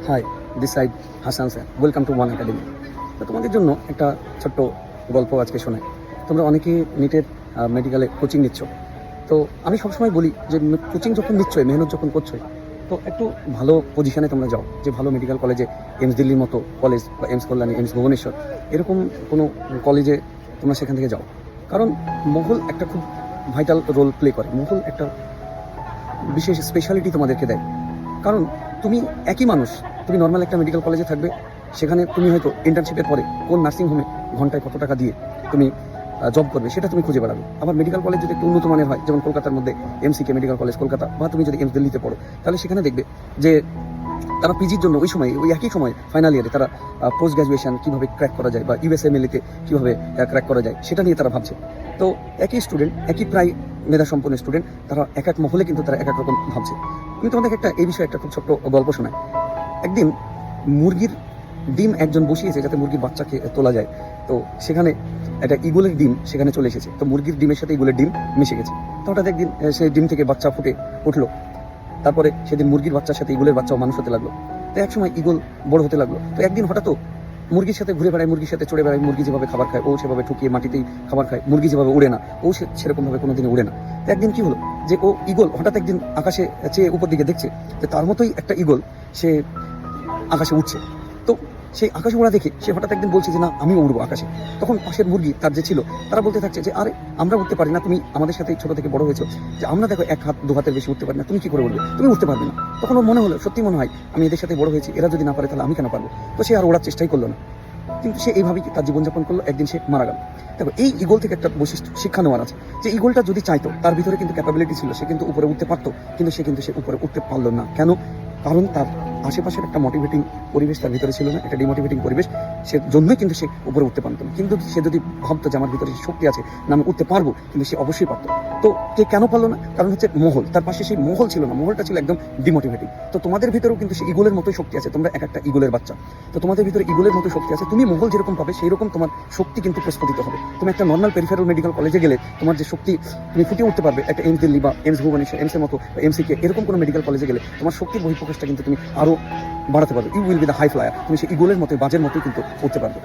High, this side Hasan sir, welcome to one academy. তো তোমাদের জন্য একটা ছোট্ট গল্প আজকে শোনাই। তোমরা অনেকে নিটের মেডিকেলে কোচিং নিচ্ছ। তো আমি সবসময় বলি যে কোচিং যখন নিচ্ছই, মেহনত যখন করছোই, তো একটু ভালো পজিশনে তোমরা যাও, যে ভালো মেডিকেল কলেজে, এইমস দিল্লির মতো কলেজ বা এইমস কল্যাণী, এইমস ভুবনেশ্বর, এরকম কোনো কলেজে তোমরা সেখান থেকে যাও। কারণ মহল একটা খুব ভাইটাল রোল প্লে করে। মহল একটা বিশেষ স্পেশালিটি তোমাদেরকে দেয়। কারণ তুমি একই মানুষ, তুমি নর্মাল একটা মেডিকেল কলেজে থাকবে, সেখানে তুমি হয়তো ইন্টার্নশিপের পরে কোন নার্সিংহোমে ঘন্টায় কত টাকা দিয়ে তুমি জব করবে সেটা তুমি খুঁজে বেড়াবে। আবার মেডিকেল কলেজ যদি একটু উন্নত মানের হয়, যেমন কলকাতার মধ্যে এমসিকে মেডিকেল কলেজ কলকাতা, বা তুমি যদি এইমস দিল্লিতে পড়ো, তাহলে সেখানে দেখবে যে তারা পিজির জন্য ওই সময়, ওই একই সময় ফাইনাল ইয়ারে তারা পোস্ট গ্র্যাজুয়েশন কীভাবে ক্র্যাক করা যায় বা ইউএসএমএলএতে কীভাবে ক্র্যাক করা যায় সেটা নিয়ে তারা ভাবছে। তো একই স্টুডেন্ট, একই প্রায় মেধা সম্পন্ন স্টুডেন্ট, তারা এক এক মহলে কিন্তু তারা এক এক রকম ভাবছে। আমি তোমাদেরকে এই বিষয়ে একটা খুব ছোট্ট গল্প শোনাই। একদিন মুরগির ডিম একজন বসিয়েছে যাতে মুরগির বাচ্চাকে তোলা যায়। তো সেখানে একটা ইগলের ডিম সেখানে চলে এসেছে। তো মুরগির ডিমের সাথে ইগলের ডিম মিশে গেছে। তো হঠাৎ একদিন সেই ডিম থেকে বাচ্চা ফুটে উঠলো। তারপরে সেদিন মুরগির বাচ্চার সাথে ইগলের বাচ্চাও মানুষ হতে লাগলো। তো একসময় ইগল বড় হতে লাগলো। তো একদিন হঠাৎ মুরগির সাথে ঘুরে বেড়ায়, মুরগির সাথে চড়ে বেড়ায়। মুরগি যেভাবে খাবার খায় ও সেভাবে ঠুকিয়ে মাটিতেই খাবার খায়। মুরগি যেভাবে উড়ে না ও সেরকমভাবে কোনোদিনও উড়ে না। তো একদিন কি হলো যে ও ইগল হঠাৎ একদিন আকাশে চেয়ে উপর দিকে দেখছে যে তার মতোই একটা ইগল সে আকাশে উঠছে। তো সেই আকাশে ওড়া দেখে সে হঠাৎ একদিন বলছে যে না, আমিও উড়বো আকাশে। তখন পাশের মুরগি তার যে ছিল তারা বলতে থাকছে যে আরে আমরা উঠতে পারি না, তুমি আমাদের সাথে ছোট থেকে বড় হয়েছো, যে আমরা দেখো এক হাত দু হাতের বেশি উঠতে পারি না, তুমি কি করে উঠবে, তুমি উঠতে পারবে না। তখন ওর মনে হলো, সত্যি মনে হয় আমি এদের সাথে বড় হয়েছি, এরা যদি না পারে তাহলে আমি কেন পারবো। তো সে আর ওড়ার চেষ্টাই করলো না। কিন্তু সে এইভাবেই তার জীবনযাপন করলো। একদিন সে মারা গেল। দেখো, এই ইগল থেকে একটা বৈশিষ্ট্য শিক্ষা নেওয়ার আছে, যে ইগলটা যদি চাইতো, তার ভিতরে কিন্তু ক্যাপাবিলিটি ছিল, সে কিন্তু উপরে উঠতে পারতো, কিন্তু সে উপরে উঠতে পারলো না। কেন? কারণ তার আশেপাশের একটা মোটিভেটিং পরিবেশ তার ভিতরে ছিল না, একটা ডিমোটিভেটিং পরিবেশ। সে জন্যই কিন্তু সে উপরে উঠতে পারতো না। কিন্তু সে যদি ভাবতো যে আমার ভিতরে শক্তি আছে, না আমি উঠতে পারবো, কিন্তু সে অবশ্যই পারতো। তো কে কেন পারলো না? কারণ হচ্ছে মহল, তার পাশে সেই মহল ছিল না, মহলটা ছিল একদম ডিমোটিভেটিং। তো তোমাদের ভিতরেও কিন্তু সেই ইগলের মতোই শক্তি আছে, তোমরা এক একটা ইগলের বাচ্চা। তো তোমাদের ভিতরে ইগলের মতো শক্তি আছে, তুমি মহল যেরকম পাবে সেই রকম তোমার শক্তি কিন্তু প্রস্ফুটিত হবে। তুমি একটা নর্মাল পেরিফেরাল মেডিকেল কলেজে গেলে তোমার যে শক্তি তুমি ফুটিয়ে উঠতে পারবে, একটা এইমস দিল্লি বা এইমস ভুবনেশ্বর, এইমসের মতো এমসিকে এরকম কোনো মেডিকেল কলেজে গেলে তোমার শক্তির বহিঃপ্রকাশটা কিন্তু তুমি আরো বাড়াতে পারবে। You will be the high flyer. তুমি সেই ইগলের মতোই, বাজের মতোই কিন্তু উঠতে পারবে।